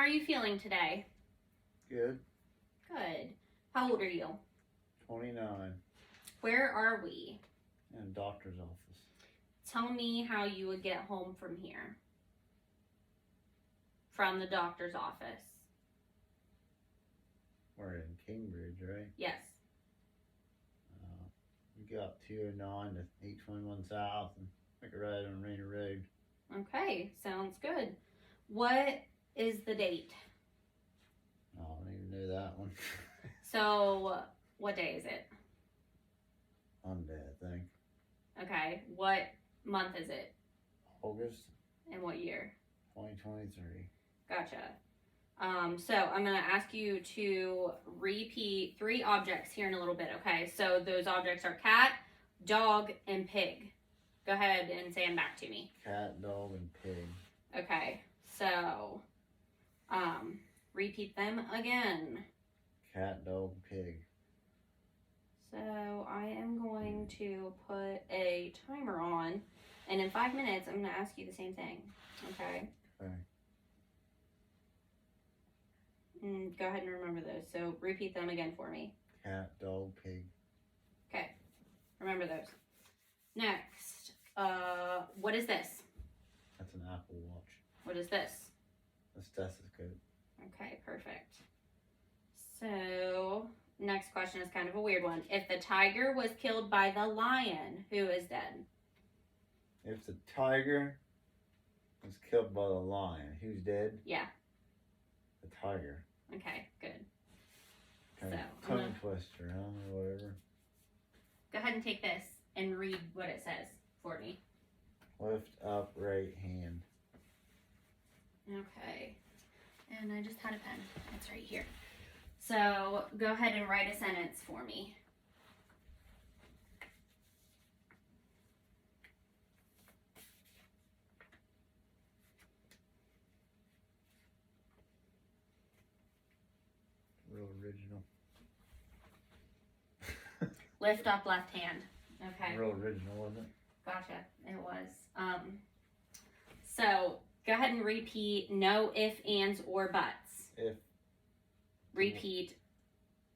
are you feeling today? Good. Good. How old are you? 29. Where are we? In a doctor's office. Tell me how you would get home from here. From the doctor's office. We're in Cambridge, right? Yes. We got 209 to 821 South and make a right on Rainer Road. Okay, sounds good. What is the date? Oh, I don't even know that one. So, what day is it? Monday, I think. Okay, what month is it? August And what year? 2023. Gotcha. So I'm going to ask you to repeat 3 objects here in a little bit, okay? So those objects are cat, dog, and pig. Go ahead and say them back to me. Cat, dog, and pig. Okay, so repeat them again. Cat, dog, pig. So I am going to put a timer on, and in 5 minutes I'm going to ask you the same thing, okay? Okay. Go ahead and remember those. So repeat them again for me. Cat, dog, pig. Okay, remember those. Next, what is this? That's an Apple Watch. What is this? A stethoscope. Okay, perfect. So, next question is kind of a weird one. If the tiger was killed by the lion, who is dead? If the tiger was killed by the lion, who's dead? Yeah. The tiger. Okay, good. Kind So, of tongue twister, huh? Or whatever. Go ahead and take this and read what it says for me. Lift up right hand. Okay. And I just had a pen. It's right here. So, go ahead and write a sentence for me. Real original. Lift up left hand. Okay. Real original, wasn't it? Gotcha. It was. So go ahead and repeat no, if, ands, or buts. If. Repeat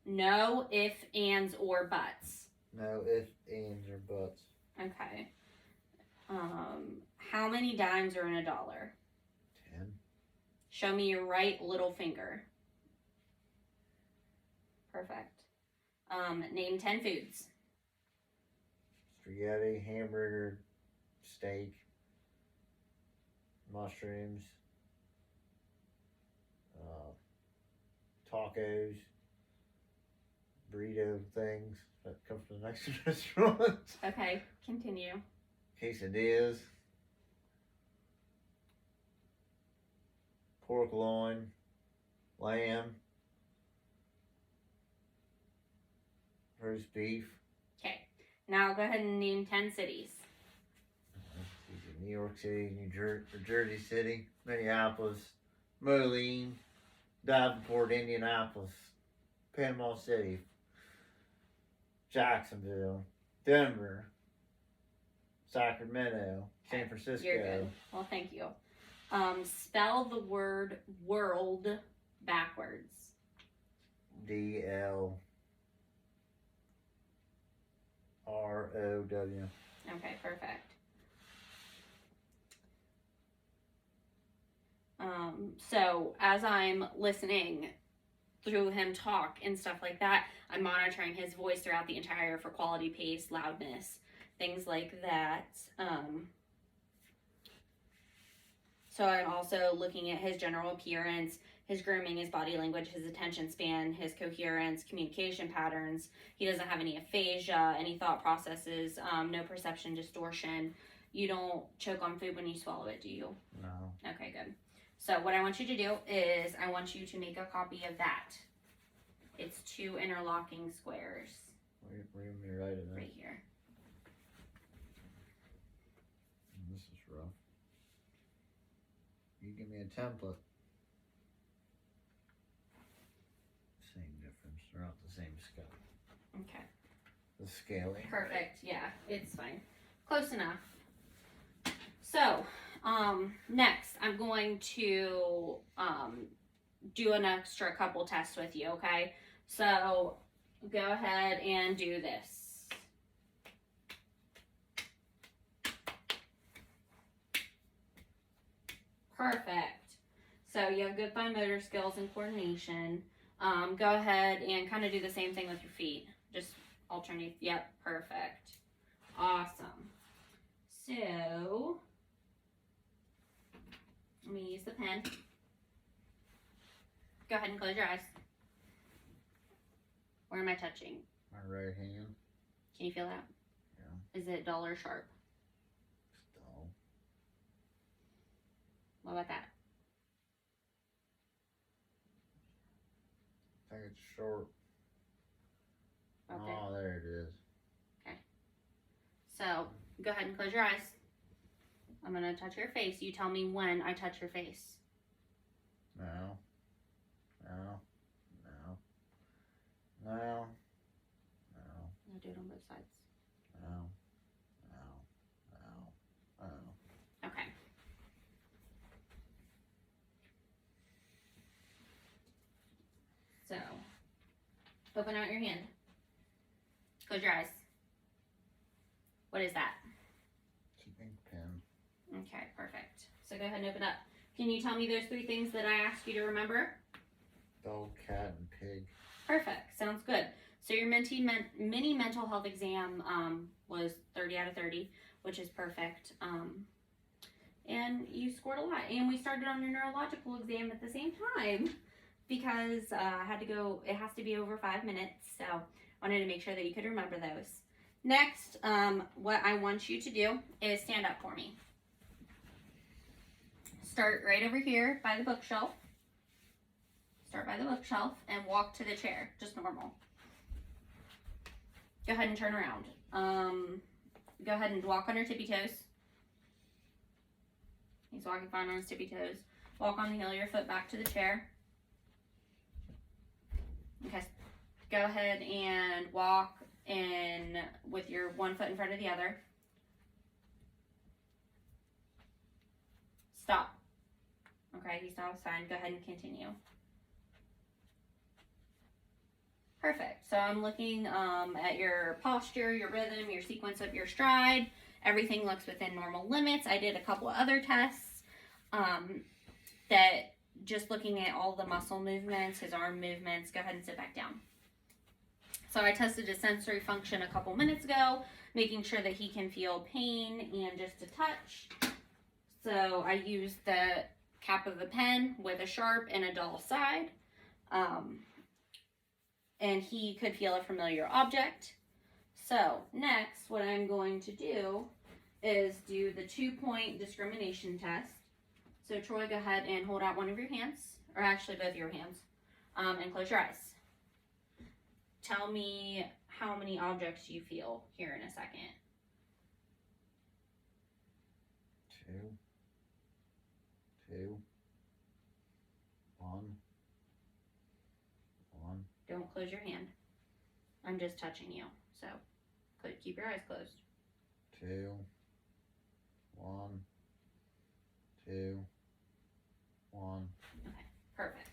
no, if, ands, or buts. No if, ands, or buts. Okay. How many dimes are in $1? 10. Show me your right little finger. Perfect. Name 10 foods. Spaghetti, hamburger, steak, mushrooms, tacos, burrito things that come from the Mexican restaurant. Okay, continue. Quesadillas, pork loin, lamb, roast beef. Okay. Now go ahead and name 10 cities. New York City, Jersey City, Minneapolis, Moline, Davenport, Indianapolis, Panama City, Jacksonville, Denver, Sacramento, San Francisco. You're good. Well, thank you. Spell the word world backwards. DLROW. Okay, perfect. So as I'm listening through him talk and stuff like that, I'm monitoring his voice throughout the entire for quality, pace, loudness, things like that. So I'm also looking at his general appearance, his grooming, his body language, his attention span, his coherence, communication patterns. He doesn't have any aphasia, any thought processes, no perception distortion. You don't choke on food when you swallow it, do you? No. Okay, good. So what I want you to do is I want you to make a copy of that. It's 2 interlocking squares. Where you want me to write it? Right here. This is rough. You give me a template. Same difference. They're not the same scale. Okay. The scaling. Perfect. Yeah, it's fine. Close enough. So, next I'm going to do an extra couple tests with you, okay? So go ahead and do this. Perfect. So you have good fine motor skills and coordination. Go ahead and kind of do the same thing with your feet. Just alternate. Yep, perfect. Awesome. So let me use the pen. Go ahead and close your eyes. Where am I touching? My right hand. Can you feel that? Yeah. Is it dull or sharp? It's dull. What about that? I think it's short. Okay. Oh, there it is. Okay. So go ahead and close your eyes. I'm gonna touch your face. You tell me when I touch your face. No. No. No. No. No. I'll do it on both sides. No. No. No. No. Okay. So open out your hand. Close your eyes. What is that? It's an ink pen. Okay, perfect. So go ahead and open up. Can you tell me those three things that I asked you to remember? Dog, cat, and pig. Perfect. Sounds good. So your mini mental health exam was 30 out of 30, which is perfect. And you scored a lot. And we started on your neurological exam at the same time because I had to go, it has to be over 5 minutes. So I wanted to make sure that you could remember those. Next, what I want you to do is stand up for me. Start right over here by the bookshelf. Start by the bookshelf and walk to the chair, just normal. Go ahead and turn around. Go ahead and walk on your tippy toes. He's walking fine on his tippy toes. Walk on the heel of your foot back to the chair. Okay. Go ahead and walk in with your one foot in front of the other. Stop. Okay, he stops fine. Go ahead and continue. Perfect. So I'm looking at your posture, your rhythm, your sequence of your stride. Everything looks within normal limits. I did a couple other tests that just looking at all the muscle movements, his arm movements. Go ahead and sit back down. So I tested his sensory function a couple minutes ago, making sure that he can feel pain and just a touch. So I used the cap of the pen with a sharp and a dull side. And he could feel a familiar object. So next, what I'm going to do is do the 2-point discrimination test. So Troy, go ahead and hold out one of your hands, or actually both of your hands, and close your eyes. Tell me how many objects you feel here in a second. 2. 1. Don't close your hand. I'm just touching you. So keep your eyes closed. 2. 1. 2. 1. Okay, perfect.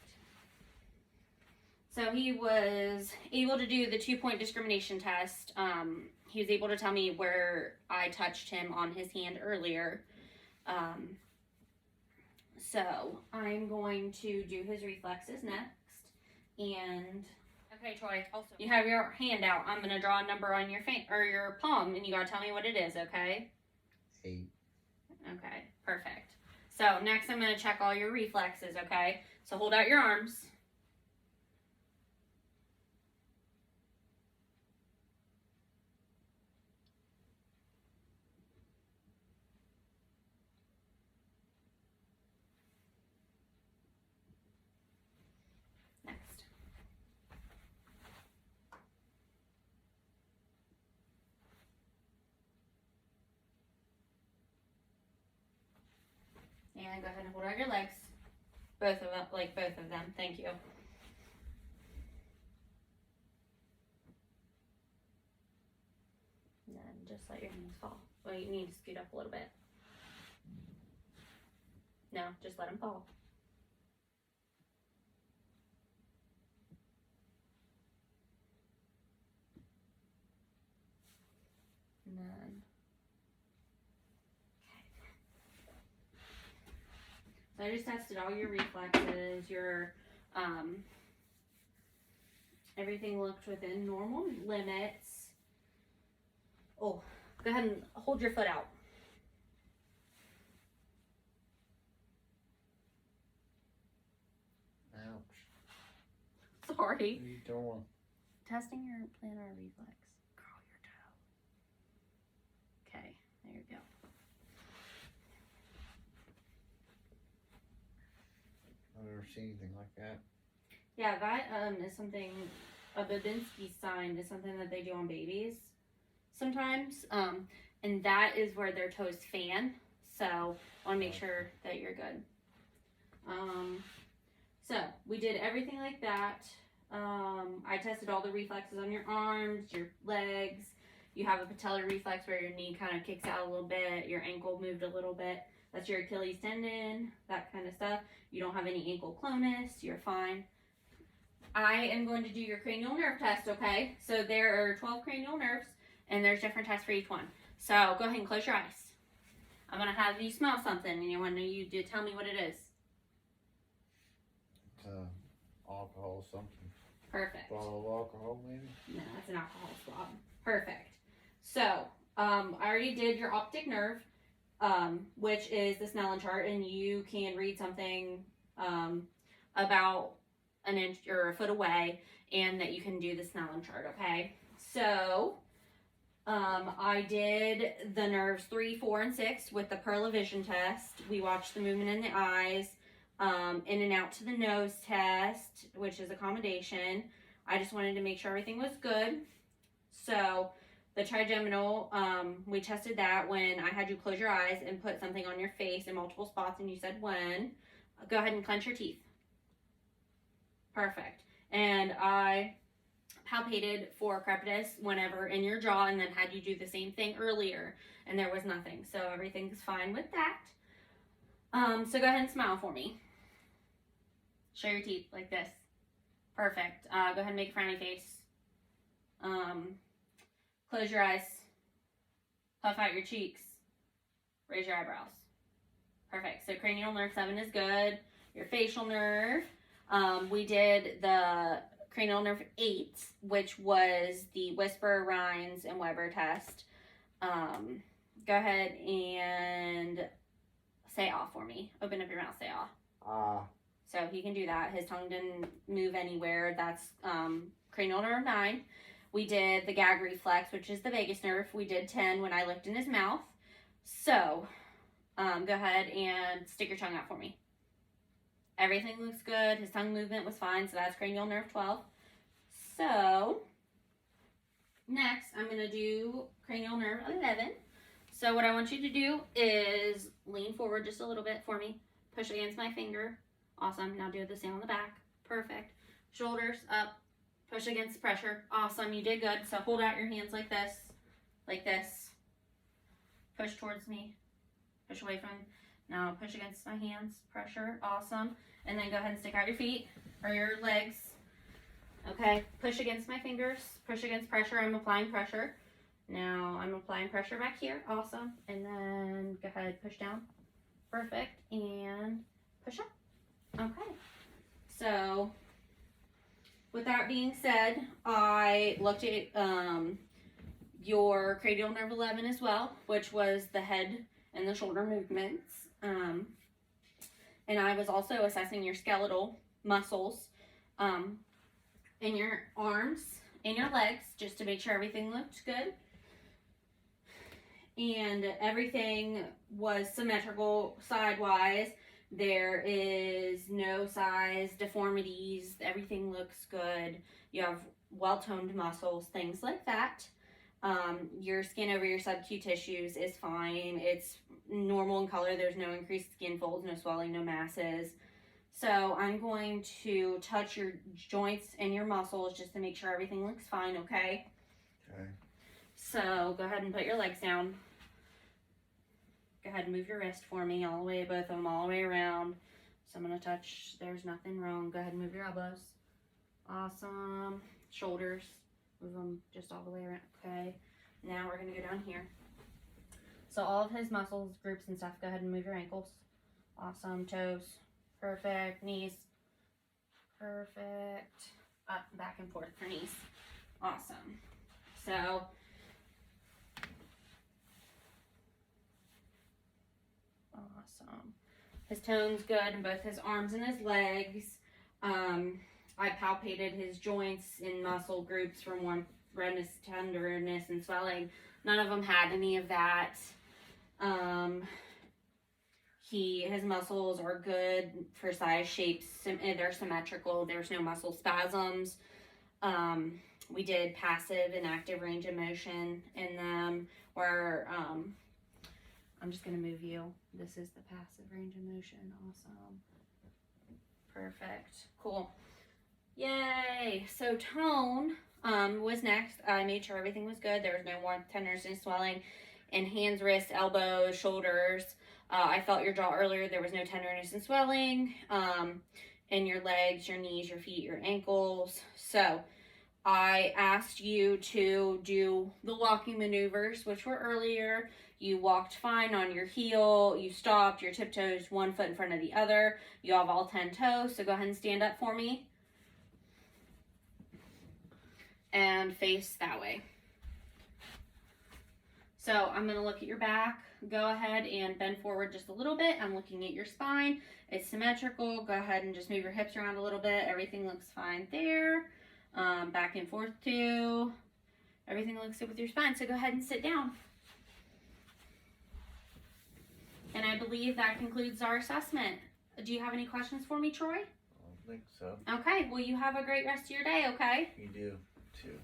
So he was able to do the 2-point discrimination test. He was able to tell me where I touched him on his hand earlier. So I'm going to do his reflexes next. And okay, Troy, also you have your hand out. I'm gonna draw a number on your your palm, and you gotta tell me what it is, okay? 8. Okay, perfect. So next I'm gonna check all your reflexes, okay? So hold out your arms. Next. And go ahead and hold out your legs. Both of them, like both of them. Thank you. And then just let your hands fall. Well, you need to scoot up a little bit. No, just let them fall. So I just tested all your reflexes, your, everything looked within normal limits. Oh, go ahead and hold your foot out. Ouch. Sorry. What are you doing? Testing your plantar reflex. Curl your toe. Okay, there you go. I've never seen anything like that. Yeah, that is something, a Babinski sign is something that they do on babies sometimes. And that is where their toes fan. So I want to make sure that you're good. So we did everything like that. I tested all the reflexes on your arms, your legs. You have a patellar reflex where your knee kind of kicks out a little bit. Your ankle moved a little bit. That's your Achilles tendon, that kind of stuff. You don't have any ankle clonus. You're fine. I am going to do your cranial nerve test, okay? So there are 12 cranial nerves, and there's different tests for each one. So go ahead and close your eyes. I'm going to have you smell something, and you want you to tell me what it is. It's alcohol something. Perfect. Bottle of alcohol, maybe? No, it's an alcohol swab. Perfect. So, I already did your optic nerve, which is the Snellen chart, and you can read something about an inch or a foot away, and that you can do the Snellen chart, okay? So, I did the nerves 3, 4, and 6 with the Perla Vision test. We watched the movement in the eyes, in and out to the nose test, which is accommodation. I just wanted to make sure everything was good. So the trigeminal, we tested that when I had you close your eyes and put something on your face in multiple spots, and you said when. Go ahead and clench your teeth. Perfect. And I palpated for crepitus whenever in your jaw, and then had you do the same thing earlier, and there was nothing. So everything's fine with that. So go ahead and smile for me. Show your teeth like this. Perfect. Go ahead and make a frowny face. Close your eyes. Puff out your cheeks. Raise your eyebrows. Perfect. So cranial nerve 7 is good. Your facial nerve. We did the cranial nerve 8, which was the Whisper, Rhines, and Weber test. Go ahead and say ah for me. Open up your mouth, say ah. Ah. So he can do that. His tongue didn't move anywhere. That's cranial nerve 9. We did the gag reflex, which is the vagus nerve. We did 10 when I looked in his mouth. So go ahead and stick your tongue out for me. Everything looks good. His tongue movement was fine, so that's cranial nerve 12. So next, I'm going to do cranial nerve 11. So what I want you to do is lean forward just a little bit for me. Push against my finger. Awesome. Now do the same on the back. Perfect. Shoulders up. Push against pressure. Awesome. You did good. So hold out your hands like this. Like this. Push towards me. Push away from. Now push against my hands. Pressure. Awesome. And then go ahead and stick out your feet or your legs. Okay. Push against my fingers. Push against pressure. I'm applying pressure. Now I'm applying pressure back here. Awesome. And then go ahead. Push down. Perfect. And push up. Okay. So with that being said, I looked at your cranial nerve 11 as well, which was the head and the shoulder movements. And I was also assessing your skeletal muscles in your arms and your legs, just to make sure everything looked good. And everything was symmetrical sidewise. There is no size deformities. Everything looks good. You have well-toned muscles, things like that. Your skin over your sub-Q tissues is fine. It's normal in color. There's no increased skin folds, no swelling, no masses. So I'm going to touch your joints and your muscles just to make sure everything looks fine, okay? Okay. So go ahead and put your legs down. Go ahead and move your wrist for me all the way, both of them all the way around. So I'm going to touch, there's nothing wrong. Go ahead and move your elbows. Awesome. Shoulders, move them just all the way around. Okay. Now we're going to go down here. So all of his muscles, groups, and stuff, go ahead and move your ankles. Awesome. Toes. Perfect. Knees. Perfect. Up, back and forth for knees. Awesome. So, awesome. His tone's good in both his arms and his legs. I palpated his joints and muscle groups for more redness, tenderness, and swelling. None of them had any of that. His muscles are good for size, shapes. They're symmetrical. There's no muscle spasms. We did passive and active range of motion in them, where I'm just going to move you. This is the passive range of motion. Awesome. Perfect. Cool. Yay. So tone was next. I made sure everything was good. There was no warmth, tenderness, and swelling in hands, wrists, elbows, shoulders. I felt your jaw earlier. There was no tenderness and swelling in your legs, your knees, your feet, your ankles. So I asked you to do the walking maneuvers, which were earlier. You walked fine on your heel. You stopped, your tiptoes one foot in front of the other. You have all 10 toes, so go ahead and stand up for me. And face that way. So I'm going to look at your back. Go ahead and bend forward just a little bit. I'm looking at your spine. It's symmetrical. Go ahead and just move your hips around a little bit. Everything looks fine there. Back and forth too. Everything looks good with your spine. So go ahead and sit down. And I believe that concludes our assessment. Do you have any questions for me, Troy? I don't think so. Okay. Well, you have a great rest of your day, okay? You do, too.